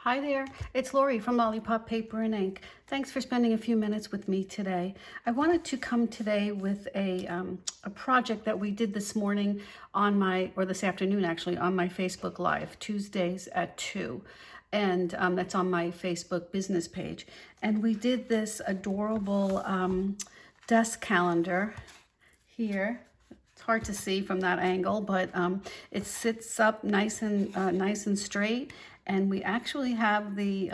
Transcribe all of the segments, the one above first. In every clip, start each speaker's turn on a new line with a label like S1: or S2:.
S1: Hi there, it's Lori from Lollipop Paper and Ink. Thanks for spending a few minutes with me today. I wanted to come today with a project that we did this morning on this afternoon actually, on my Facebook Live, Tuesdays at 2. And that's on my Facebook business page. And we did this adorable desk calendar here. It's hard to see from that angle, but it sits up nice and straight. And we actually have the, you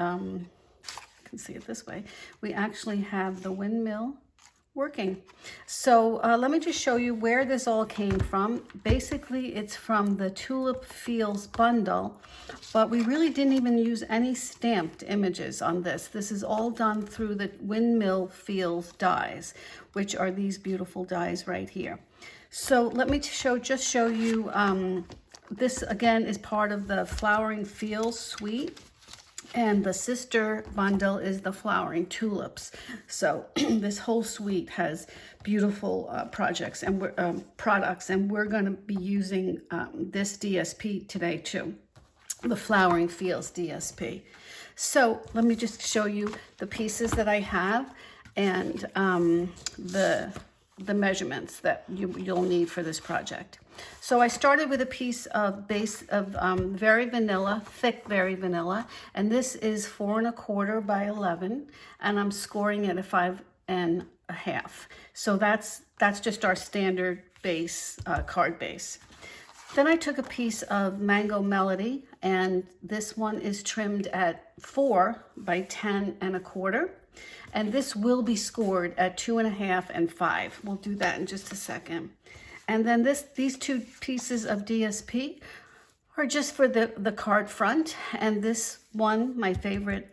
S1: can see it this way, we actually have the windmill working. So let me just show you where this all came from. Basically, it's from the Tulip Fields bundle, but we really didn't even use any stamped images on this. This is all done through the Windmill Fields Dies, which are these beautiful dies right here. So let me just show you, this again is part of the Flowering Fields suite, and the sister bundle is the Flowering Tulips. So this whole suite has beautiful products, and we're going to be using this DSP today too, the Flowering Fields DSP. So let me just show you the pieces that I have and the measurements that you'll need for this project. So I started with a piece of base of very vanilla, thick very vanilla, and this is 4 1/4 by 11, and I'm scoring it at 5 1/2. So that's just our standard base, card base. Then I took a piece of Mango Melody, and this one is trimmed at 4 by 10 1/4. And this will be scored at 2 1/2 and 5. We'll do that in just a second. And then these two pieces of DSP are just for the card front. And this one, my favorite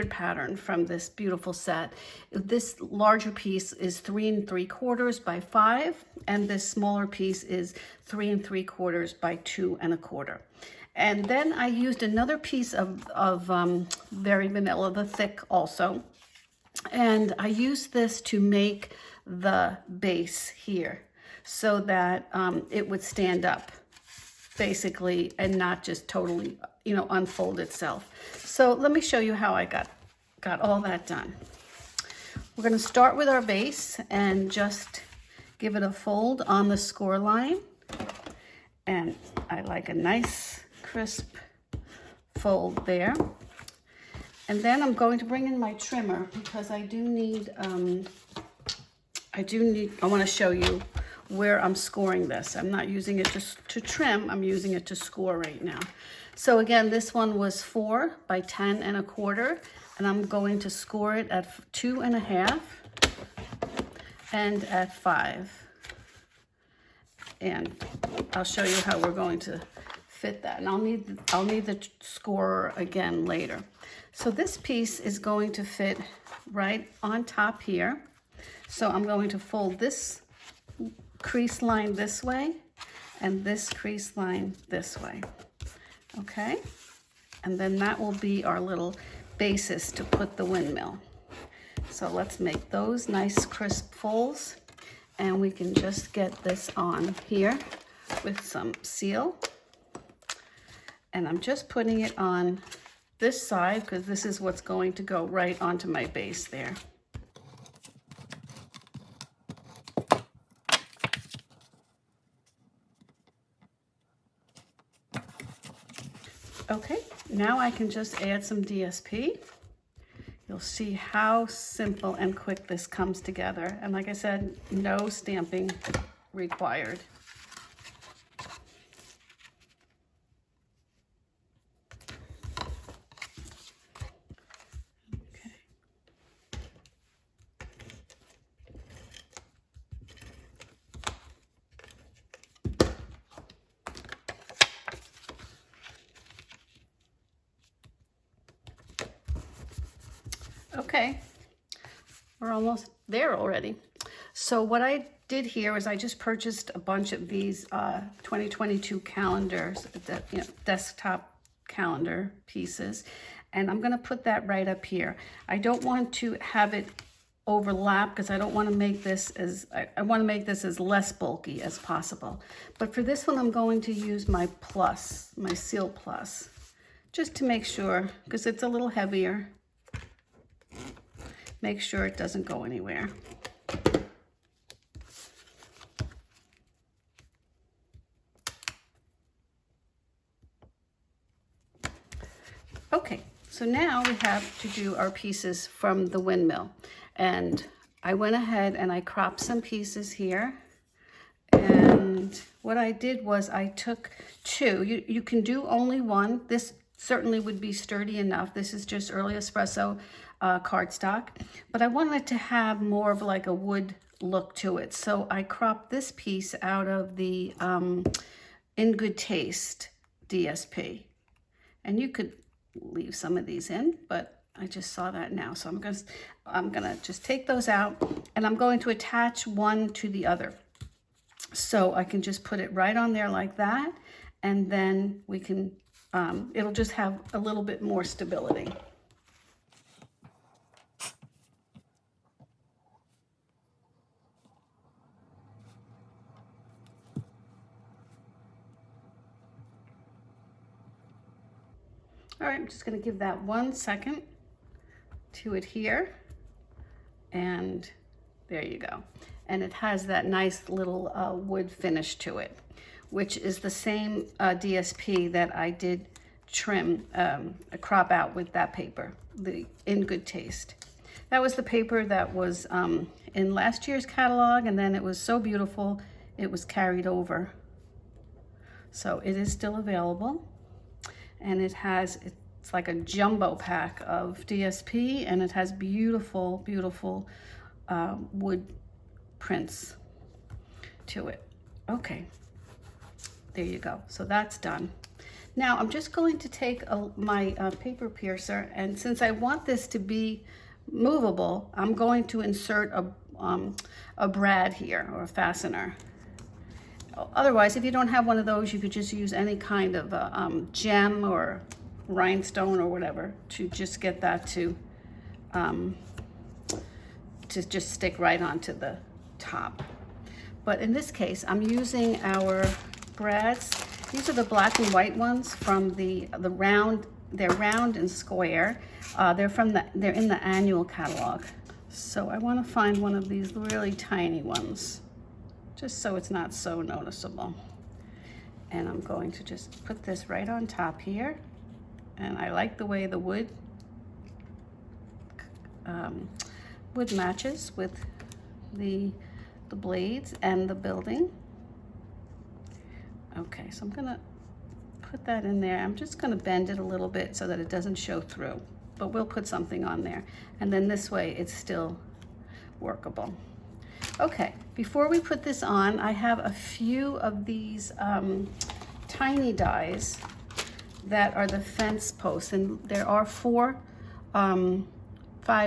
S1: pattern from this beautiful set. This larger piece is 3 3/4 by 5, and this smaller piece is 3 3/4 by 2 1/4. And then I used another piece of very vanilla, the thick also. And I used this to make the base here so that it would stand up basically and not just totally, unfold itself. So let me show you how I got all that done. We're going to start with our base and just give it a fold on the score line. And I like a nice crisp fold there. And then I'm going to bring in my trimmer because I want to show you where I'm scoring this. I'm not using it just to trim, I'm using it to score right now. So again, this one was 4 by 10 1/4, and I'm going to score it at 2 1/2 and at 5. And I'll show you how we're going to fit that. And I'll need the scorer again later. So this piece is going to fit right on top here. So I'm going to fold this crease line this way and this crease line this way. Okay? And then that will be our little basis to put the windmill. So let's make those nice crisp folds, and we can just get this on here with some seal. And I'm just putting it on this side because this is what's going to go right onto my base there. Okay, now I can just add some DSP. You'll see how simple and quick this comes together. And like I said, no stamping required. Okay, we're almost there already. So what I did here is I just purchased a bunch of these 2022 calendars, desktop calendar pieces, and I'm going to put that right up here. I don't want to have it overlap because I don't want to make this as, I want to make this as less bulky as possible. But for this one, I'm going to use my Seal Plus just to make sure, because it's a little heavier. Make sure it doesn't go anywhere. Okay, so now we have to do our pieces from the windmill. And I went ahead and I cropped some pieces here. And what I did was I took two. You can do only one. This certainly would be sturdy enough. This is just early espresso cardstock. But I wanted it to have more of like a wood look to it. So I cropped this piece out of the In Good Taste DSP. And you could leave some of these in, but I just saw that now. So I'm gonna just take those out, and I'm going to attach one to the other. So I can just put it right on there like that, and then we can, it'll just have a little bit more stability. All right, I'm just gonna give that 1 second to adhere, and there you go. And it has that nice little wood finish to it, which is the same DSP that I did trim, crop out with that paper, the In Good Taste. That was the paper that was in last year's catalog, and then it was so beautiful, it was carried over. So it is still available. And it's like a jumbo pack of DSP, and it has beautiful, beautiful wood prints to it. Okay, there you go. So that's done. Now I'm just going to take my paper piercer, and since I want this to be movable, I'm going to insert a brad here, or a fastener. Otherwise, if you don't have one of those, you could just use any kind of gem or rhinestone or whatever to just get that to just stick right onto the top. But in this case, I'm using our brads. These are the black and white ones from the round. They're round and square. They're in the annual catalog. So I want to find one of these really tiny ones, just so it's not so noticeable. And I'm going to just put this right on top here. And I like the way the wood matches with the blades and the building. Okay, so I'm gonna put that in there. I'm just gonna bend it a little bit so that it doesn't show through, but we'll put something on there. And then this way it's still workable. Okay, before we put this on, I have a few of these tiny dies that are the fence posts, and there are five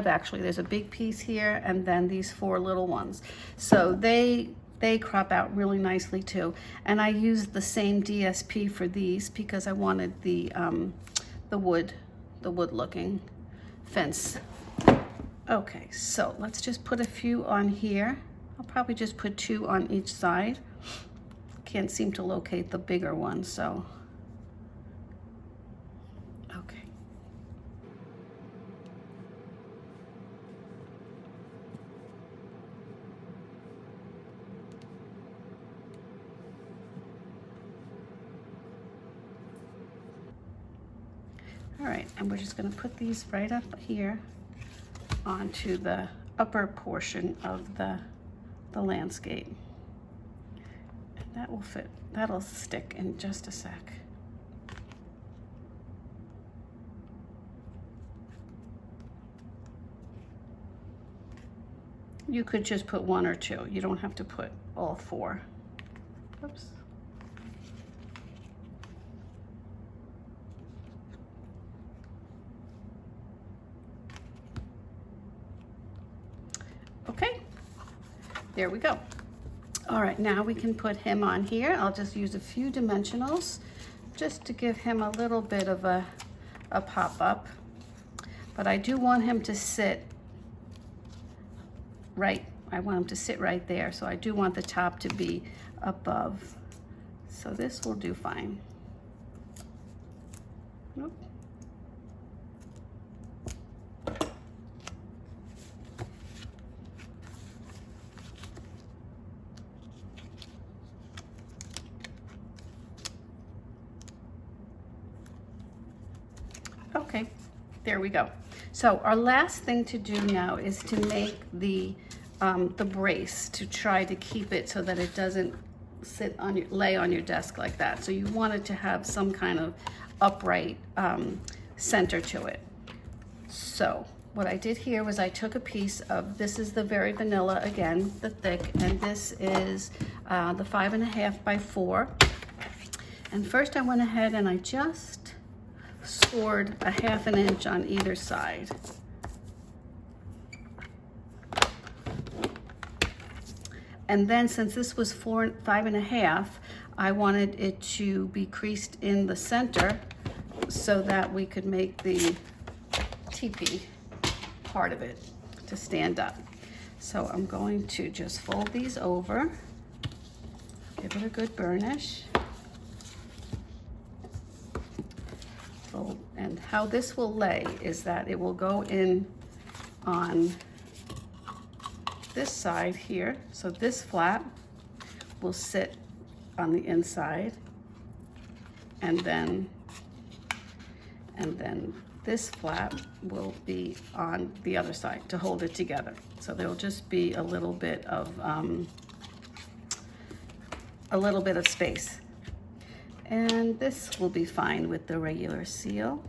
S1: actually. There's a big piece here, and then these 4 little ones. So they crop out really nicely too. And I used the same DSP for these because I wanted the wood looking fence. Okay, so let's just put a few on here. I'll probably just put 2 on each side. Can't seem to locate the bigger one, so. Okay. All right, and we're just gonna put these right up here onto the upper portion of the landscape. And that will fit, that'll stick in just a sec. You could just put 1 or 2. You don't have to put all 4. Oops. Okay, there we go. All right, now we can put him on here. I'll just use a few dimensionals just to give him a little bit of a pop-up. But I do want him to sit right, I want him to sit right there. So I do want the top to be above. So this will do fine. Nope, Okay, there we go. So our last thing to do now is to make the brace, to try to keep it so that it doesn't lay on your desk like that. So you want it to have some kind of upright center to it. So what I did here was I took a piece of, this is the Very Vanilla, again, the thick, and this is the 5.5 by 4. And first I went ahead and I just scored a 1/2 inch on either side. And then since this was 5.5, I wanted it to be creased in the center so that we could make the teepee part of it to stand up. So I'm going to just fold these over, give it a good burnish. Fold, and how this will lay is that it will go in on this side here. So this flap will sit on the inside, and then this flap will be on the other side to hold it together. So there'll just be a little bit of space. And this will be fine with the regular seal.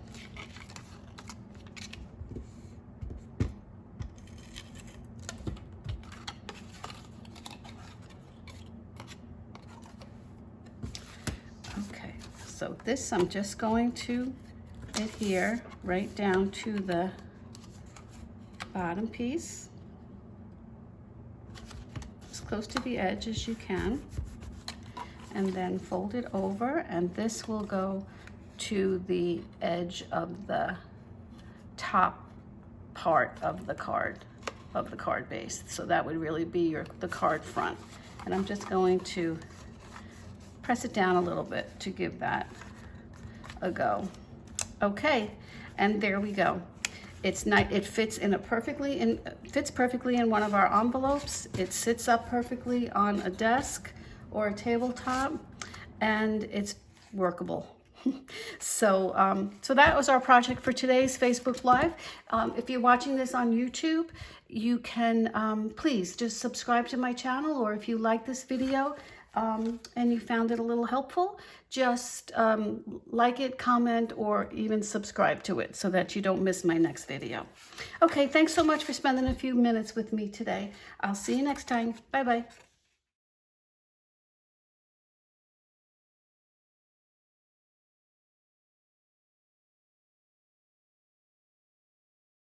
S1: Okay, so this I'm just going to adhere right down to the bottom piece, as close to the edge as you can, and then fold it over, and this will go to the edge of the top part of the card base. So that would really be the card front. And I'm just going to press it down a little bit to give that a go. Okay, and there we go. It's not, it fits perfectly in one of our envelopes. It sits up perfectly on a desk or a tabletop, and it's workable. So that was our project for today's Facebook Live. If you're watching this on YouTube, you can please just subscribe to my channel, or if you like this video and you found it a little helpful, just like it, comment, or even subscribe to it so that you don't miss my next video. Okay, thanks so much for spending a few minutes with me today. I'll see you next time. Bye-bye.